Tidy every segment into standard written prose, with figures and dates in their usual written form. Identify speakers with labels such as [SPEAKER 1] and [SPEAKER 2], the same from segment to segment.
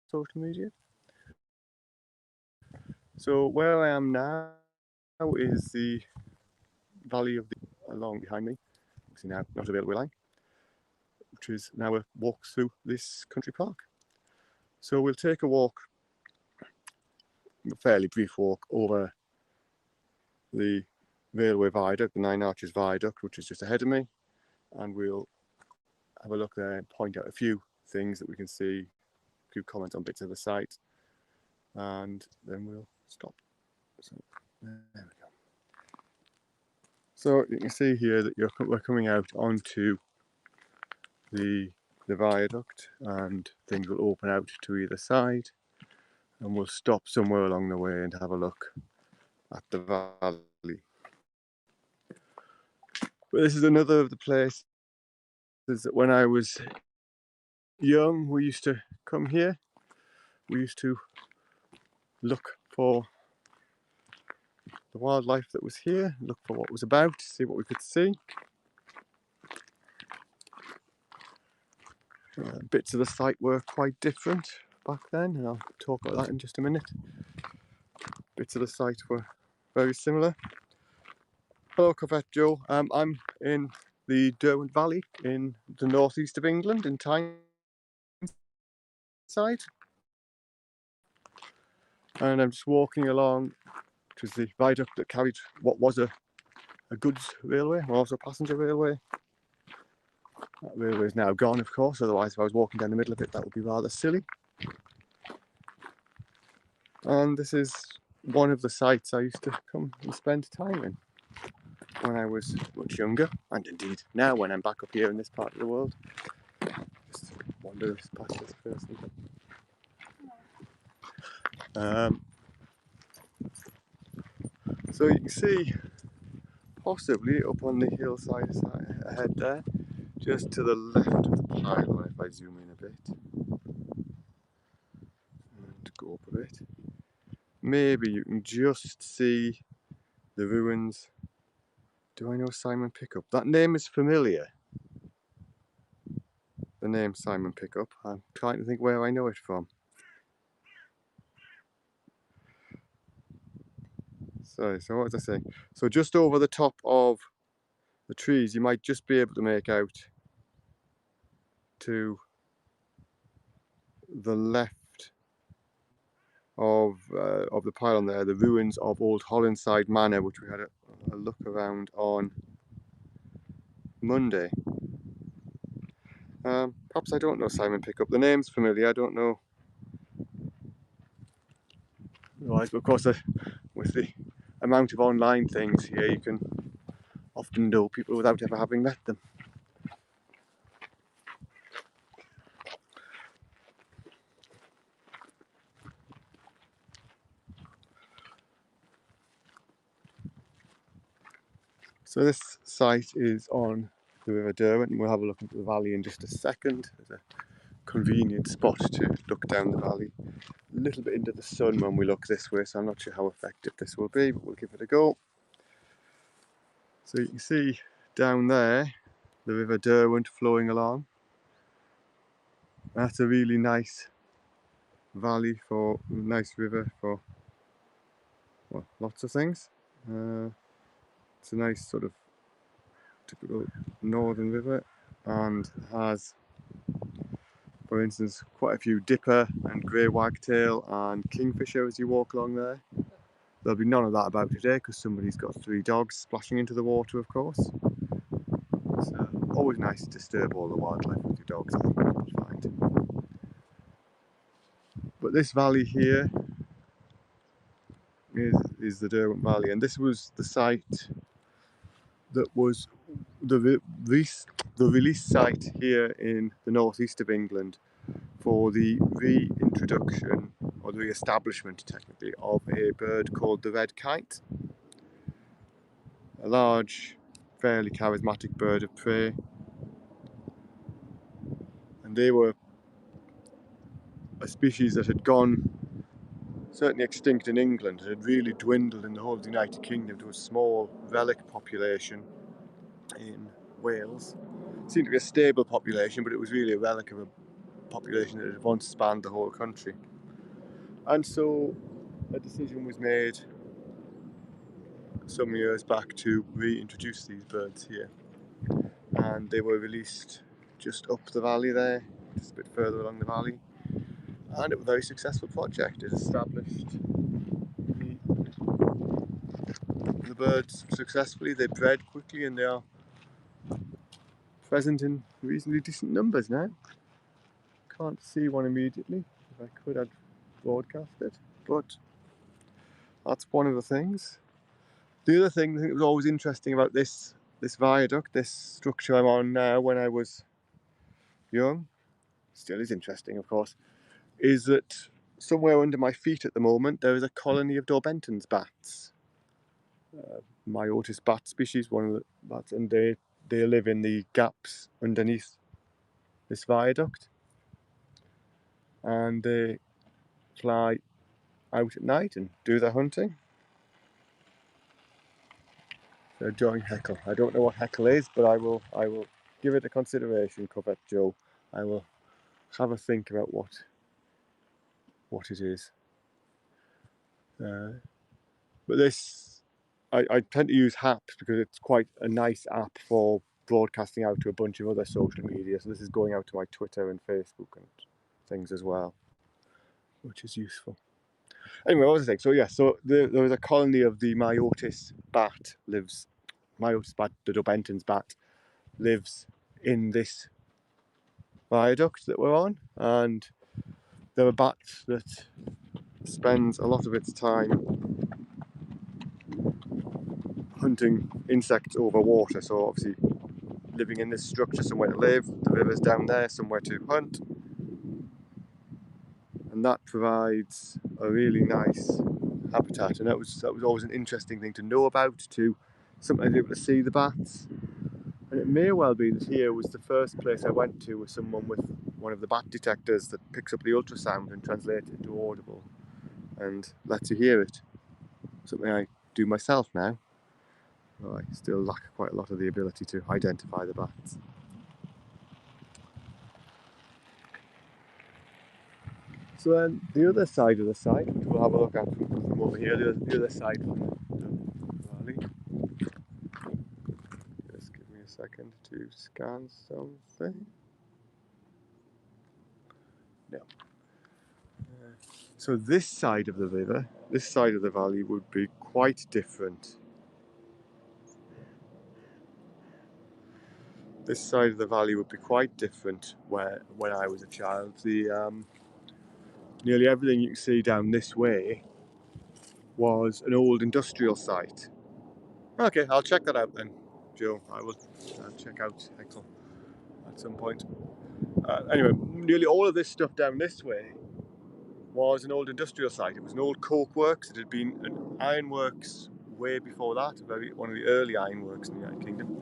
[SPEAKER 1] social media. So where I am now is the valley of the along behind me. Obviously now not a railway line, which is now a walk through this country park. So we'll take a walk, a fairly brief walk over the railway viaduct, the Nine Arches Viaduct, which is just ahead of me, and we'll have a look there and point out a few things that we can see, a few comments on bits of the site, and then we'll stop. So there we go. So you can see here that we're coming out onto the viaduct, and things will open out to either side, and we'll stop somewhere along the way and have a look at the valley. But this is another of the places that when I was young we used to come here. We used to look for the wildlife that was here, look for what was about, see what we could see. Bits of the site were quite different back then, and I'll talk about that in just a minute. Bits of the site were very similar. Hello, Covette Joe. I'm in the Derwent Valley in the northeast of England, in Tyneside. And I'm just walking along, which is the viaduct that carried what was a goods railway, or also a passenger railway. That railway is now gone, of course, otherwise if I was walking down the middle of it that would be rather silly. And this is one of the sites I used to come and spend time in when I was much younger, and indeed now when I'm back up here in this part of the world. Just wander past this person. So you can see possibly up on the hillside ahead there, just to the left of the pylon, if I zoom in a bit and go up a bit, maybe you can just see the ruins. Do I know Simon Pickup? That name is familiar. The name Simon Pickup. I'm trying to think where I know it from. So what was I saying? So just over the top of the trees, you might just be able to make out to the left of the pylon there, the ruins of old Holland Manor, which we had a look around on Monday. Perhaps I don't know Simon Pickup. The name's familiar. I don't know. Otherwise, but of course, with the amount of online things here, you can often know people without ever having met them. So this site is on the River Derwent, and we'll have a look into the valley in just a second. There's a convenient spot to look down the valley. A little bit into the sun when we look this way, so I'm not sure how effective this will be, but we'll give it a go. So you can see down there the River Derwent flowing along. That's a really nice valley for nice river for, well, lots of things. It's a nice sort of typical northern river, and has, for instance, quite a few dipper and grey wagtail and kingfisher as you walk along there. There'll be none of that about today because somebody's got 3 dogs splashing into the water, of course. It's always nice to disturb all the wildlife with your dogs, I think you'll find. But this valley here is the Derwent Valley, and this was the site that was the release site here in the northeast of England for the reintroduction, or the re-establishment technically, of a bird called the red kite. A large, fairly charismatic bird of prey, and they were a species that had gone certainly extinct in England. It had really dwindled in the whole of the United Kingdom to a small relic population in Wales. It seemed to be a stable population, but it was really a relic of population that had once spanned the whole country. And so a decision was made some years back to reintroduce these birds here, and they were released just up the valley there, just a bit further along the valley, and it was a very successful project. It established the birds successfully. They bred quickly, and they are present in reasonably decent numbers now. Can't see one immediately. If I could, I'd broadcast it, but that's one of the things. The other thing that was always interesting about this viaduct, this structure I'm on now, when I was young, still is interesting of course, is that somewhere under my feet at the moment there is a colony of Derwent bats. Myotis bat species, one of the bats, and they live in the gaps underneath this viaduct, and they fly out at night and do their hunting. They're enjoying heckle. I don't know what heckle is, but I will give it a consideration, Covet Joe. I will have a think about what it is. But this, I tend to use Haps because it's quite a nice app for broadcasting out to a bunch of other social media. So this is going out to my Twitter and Facebook and things as well, which is useful. Anyway, what was I saying? So yeah, so there was a colony of the Myotis bat Myotis bat, the Derwent bat, lives in this viaduct that we're on, and there are bats that spends a lot of its time hunting insects over water. So obviously living in this structure, somewhere to live, the river's down there, somewhere to hunt, and that provides a really nice habitat. And that was always an interesting thing to know about, to sometimes be able to see the bats. And it may well be that here was the first place I went to with someone with one of the bat detectors that picks up the ultrasound and translates it into audible and lets you hear it. Something I do myself now. Well, I still lack quite a lot of the ability to identify the bats. So then the other side of the site, which we'll have a look at from over here, the other side from the valley. Just give me a second to scan something. No. So this side of the river, this side of the valley would be quite different. This side of the valley would be quite different when I was a child. Nearly everything you can see down this way was an old industrial site. Okay, I'll check that out then, Joe. I'll check out Hexel at some point. Anyway, nearly all of this stuff down this way was an old industrial site. It was an old coke works. It had been an ironworks way before that, one of the early ironworks in the United Kingdom.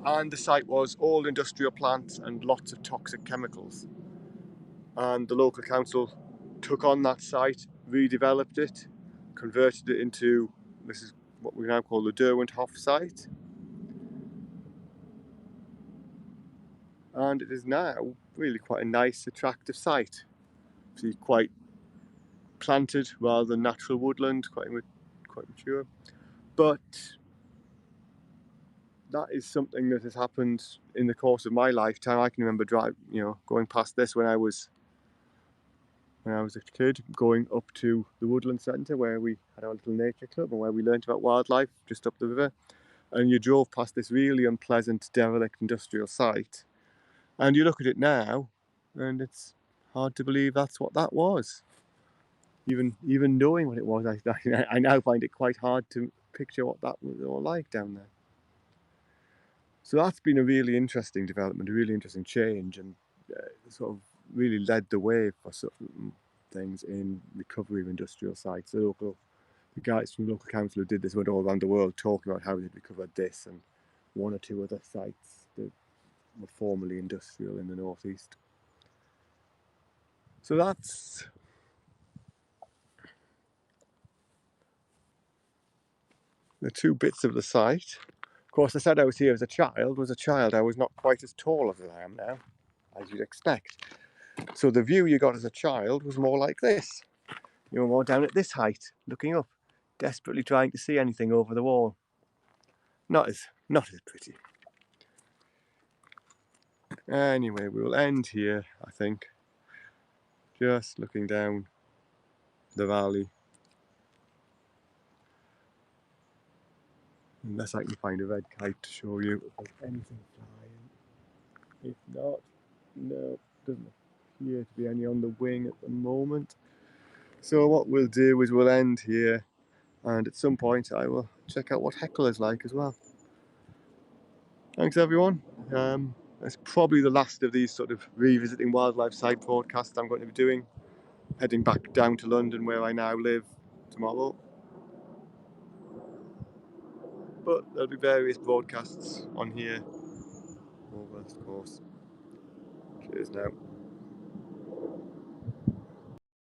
[SPEAKER 1] And the site was old industrial plants and lots of toxic chemicals. And the local council took on that site, redeveloped it, converted it into, this is what we now call the Derwent site. And it is now really quite a nice, attractive site. See, quite planted rather than natural woodland, quite mature. But that is something that has happened in the course of my lifetime. I can remember going past this when I was a kid, going up to the Woodland Centre where we had our little nature club and where we learnt about wildlife just up the river. And you drove past this really unpleasant, derelict industrial site. And you look at it now, and it's hard to believe that's what that was. Even knowing what it was, I now find it quite hard to picture what that was all like down there. So that's been a really interesting development, a really interesting change, and sort of really led the way for certain things in recovery of industrial sites. The guys from the local council who did this went all around the world talking about how they'd recovered this and one or two other sites that were formerly industrial in the northeast. So that's the two bits of the site. Of course, I said I was here as a child. I was not quite as tall as I am now, as you'd expect. So the view you got as a child was more like this. You were more down at this height, looking up, desperately trying to see anything over the wall. Not as pretty. Anyway, we will end here, I think. Just looking down the valley. Unless I can find a red kite to show you if there's anything flying. If not, no, doesn't appear to be any on the wing at the moment. So what we'll do is we'll end here, and at some point I will check out what Heckle is like as well. Thanks everyone. That's probably the last of these sort of revisiting wildlife side podcasts I'm going to be doing. Heading back down to London where I now live tomorrow. But there'll be various broadcasts on here over the course. Cheers now.